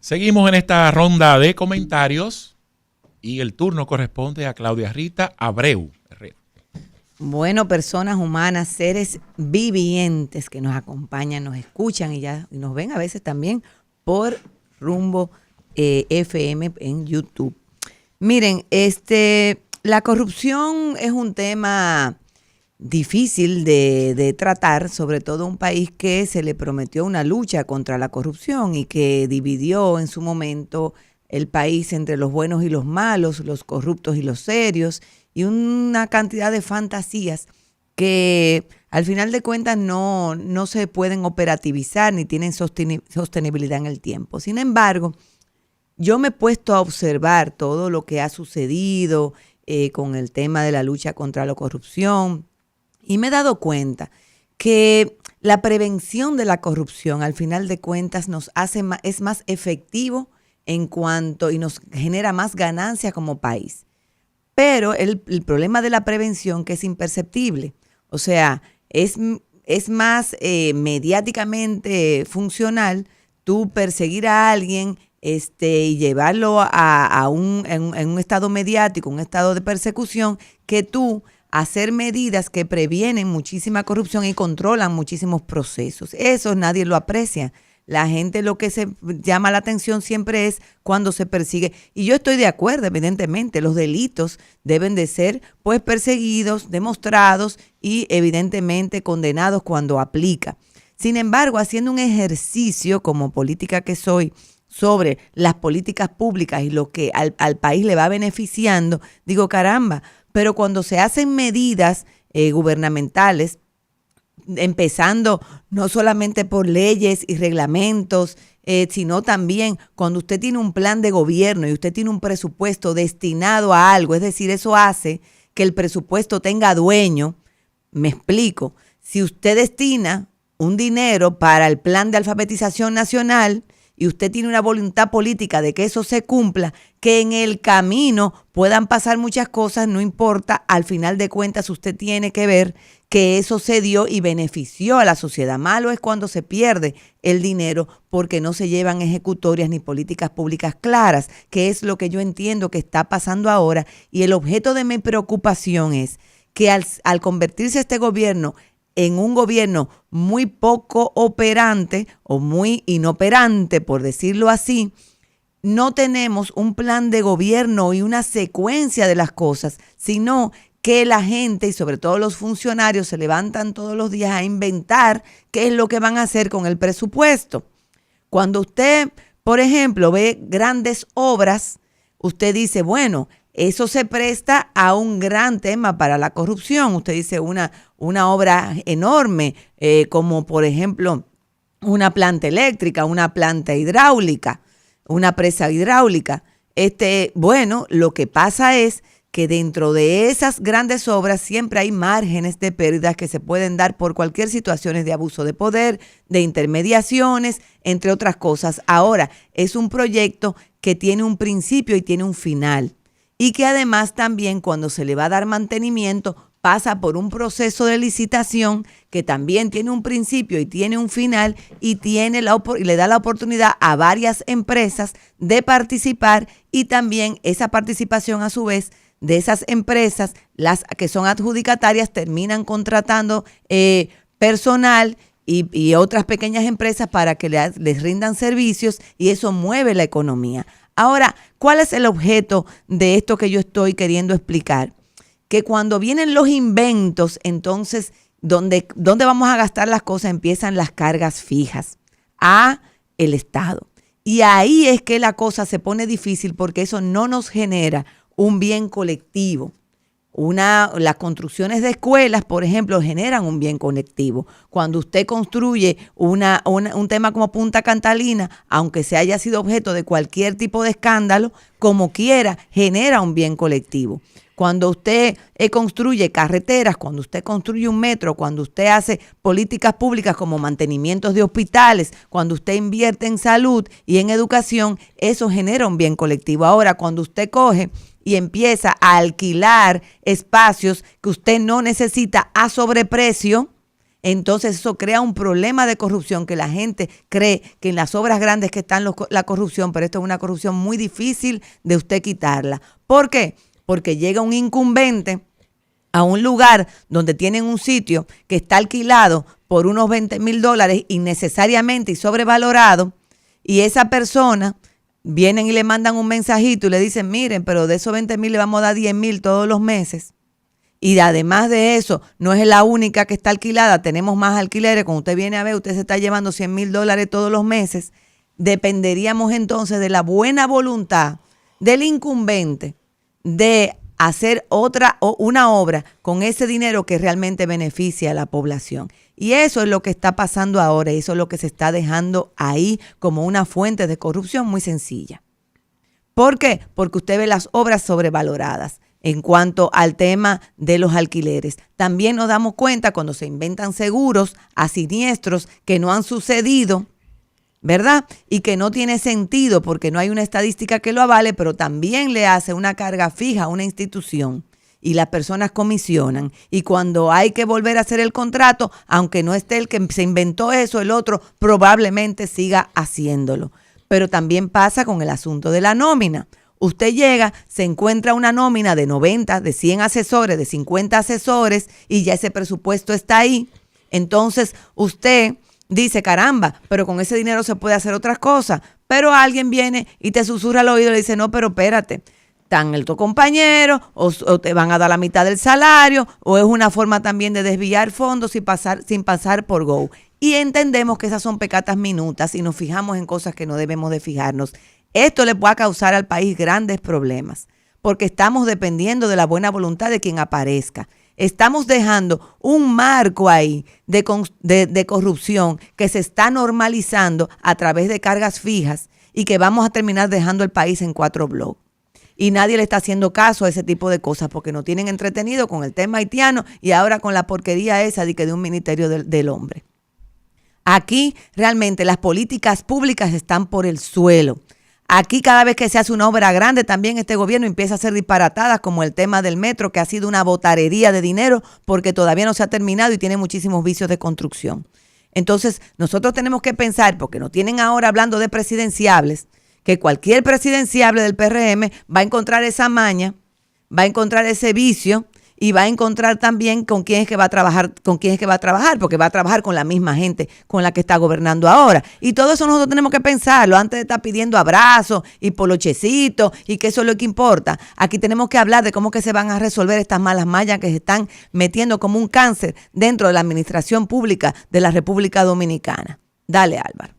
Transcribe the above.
Seguimos en esta ronda de comentarios y el turno corresponde a Claudia Rita Abreu. Bueno, personas humanas, seres vivientes que nos acompañan, nos escuchan y nos ven a veces también por Rumbo FM en YouTube. Miren, la corrupción es un tema difícil de tratar, sobre todo un país que se le prometió una lucha contra la corrupción y que dividió en su momento el país entre los buenos y los malos, los corruptos y los serios, y una cantidad de fantasías que al final de cuentas no se pueden operativizar ni tienen sostenibilidad en el tiempo. Sin embargo, yo me he puesto a observar todo lo que ha sucedido con el tema de la lucha contra la corrupción y me he dado cuenta que la prevención de la corrupción al final de cuentas es más efectivo y nos genera más ganancias como país. Pero el problema de la prevención que es imperceptible, o sea, es más mediáticamente funcional tú perseguir a alguien y llevarlo en un estado mediático, un estado de persecución, que tú hacer medidas que previenen muchísima corrupción y controlan muchísimos procesos. Eso nadie lo aprecia. La gente lo que se llama la atención siempre es cuando se persigue. Y yo estoy de acuerdo, evidentemente, los delitos deben de ser pues perseguidos, demostrados y evidentemente condenados cuando aplica. Sin embargo, haciendo un ejercicio como política que soy sobre las políticas públicas y lo que al país le va beneficiando, digo, caramba, pero cuando se hacen medidas gubernamentales, empezando no solamente por leyes y reglamentos, sino también cuando usted tiene un plan de gobierno y usted tiene un presupuesto destinado a algo, es decir, eso hace que el presupuesto tenga dueño. Me explico, si usted destina un dinero para el plan de alfabetización nacional y usted tiene una voluntad política de que eso se cumpla, que en el camino puedan pasar muchas cosas, no importa, al final de cuentas usted tiene que ver que eso se dio y benefició a la sociedad. Malo es cuando se pierde el dinero porque no se llevan ejecutorias ni políticas públicas claras, que es lo que yo entiendo que está pasando ahora. Y el objeto de mi preocupación es que al convertirse este gobierno en un gobierno muy poco operante o muy inoperante, por decirlo así, no tenemos un plan de gobierno y una secuencia de las cosas, sino que la gente y sobre todo los funcionarios se levantan todos los días a inventar qué es lo que van a hacer con el presupuesto. Cuando usted, por ejemplo, ve grandes obras, usted dice, bueno, eso se presta a un gran tema para la corrupción. Usted dice una obra enorme, como por ejemplo una planta eléctrica, una planta hidráulica, una presa hidráulica. Bueno, lo que pasa es que dentro de esas grandes obras siempre hay márgenes de pérdidas que se pueden dar por cualquier situación de abuso de poder, de intermediaciones, entre otras cosas. Ahora, es un proyecto que tiene un principio y tiene un final. Y que además también cuando se le va a dar mantenimiento pasa por un proceso de licitación que también tiene un principio y tiene un final y le da la oportunidad a varias empresas de participar y también esa participación a su vez de esas empresas, las que son adjudicatarias, terminan contratando personal y otras pequeñas empresas para que les rindan servicios y eso mueve la economía. Ahora, ¿cuál es el objeto de esto que yo estoy queriendo explicar? Que cuando vienen los inventos, entonces, ¿dónde vamos a gastar las cosas? Empiezan las cargas fijas a el Estado. Y ahí es que la cosa se pone difícil porque eso no nos genera un bien colectivo. Las construcciones de escuelas, por ejemplo, generan un bien colectivo. Cuando usted construye un tema como Punta Catalina, aunque se haya sido objeto de cualquier tipo de escándalo, como quiera, genera un bien colectivo. Cuando usted construye carreteras, cuando usted construye un metro, cuando usted hace políticas públicas como mantenimientos de hospitales, cuando usted invierte en salud y en educación, eso genera un bien colectivo. Ahora, cuando usted coge y empieza a alquilar espacios que usted no necesita a sobreprecio, Entonces eso crea un problema de corrupción, que la gente cree que en las obras grandes que están la corrupción, pero esto es una corrupción muy difícil de usted quitarla. ¿Por qué? Porque llega un incumbente a un lugar donde tienen un sitio que está alquilado por unos $20,000 innecesariamente y sobrevalorado, y esa persona vienen y le mandan un mensajito y le dicen, miren, pero de esos 20,000 le vamos a dar 10,000 todos los meses. Y además de eso, no es la única que está alquilada, tenemos más alquileres. Cuando usted viene a ver, usted se está llevando $100,000 todos los meses. Dependeríamos entonces de la buena voluntad del incumbente de hacer una obra con ese dinero que realmente beneficia a la población. Y eso es lo que está pasando ahora, eso es lo que se está dejando ahí como una fuente de corrupción muy sencilla. ¿Por qué? Porque usted ve las obras sobrevaloradas. En cuanto al tema de los alquileres, también nos damos cuenta cuando se inventan seguros a siniestros que no han sucedido, ¿verdad? Y que no tiene sentido porque no hay una estadística que lo avale, pero también le hace una carga fija a una institución y las personas comisionan. Y cuando hay que volver a hacer el contrato, aunque no esté el que se inventó eso, el otro probablemente siga haciéndolo. Pero también pasa con el asunto de la nómina. Usted llega, se encuentra una nómina de 90, de 100 asesores, de 50 asesores y ya ese presupuesto está ahí. Entonces usted dice, caramba, pero con ese dinero se puede hacer otras cosas. Pero alguien viene y te susurra al oído y le dice, no, pero espérate, tan el tu compañero o te van a dar la mitad del salario o es una forma también de desviar fondos sin pasar por Go. Y entendemos que esas son pecatas minutas y nos fijamos en cosas que no debemos de fijarnos. Esto le puede causar al país grandes problemas porque estamos dependiendo de la buena voluntad de quien aparezca. Estamos dejando un marco ahí de corrupción que se está normalizando a través de cargas fijas y que vamos a terminar dejando el país en 4 bloques. Y nadie le está haciendo caso a ese tipo de cosas porque nos tienen entretenido con el tema haitiano y ahora con la porquería esa de un ministerio del hombre. Aquí realmente las políticas públicas están por el suelo. Aquí cada vez que se hace una obra grande también este gobierno empieza a hacer disparatadas como el tema del metro, que ha sido una botarería de dinero porque todavía no se ha terminado y tiene muchísimos vicios de construcción. Entonces nosotros tenemos que pensar, porque nos tienen ahora hablando de presidenciables, que cualquier presidenciable del PRM va a encontrar esa maña, va a encontrar ese vicio y va a encontrar también con quién es que va a trabajar, porque va a trabajar con la misma gente con la que está gobernando ahora. Y todo eso nosotros tenemos que pensarlo antes de estar pidiendo abrazos y polochecitos y que eso es lo que importa. Aquí tenemos que hablar de cómo que se van a resolver estas malas mallas que se están metiendo como un cáncer dentro de la administración pública de la República Dominicana. Dale, Álvaro.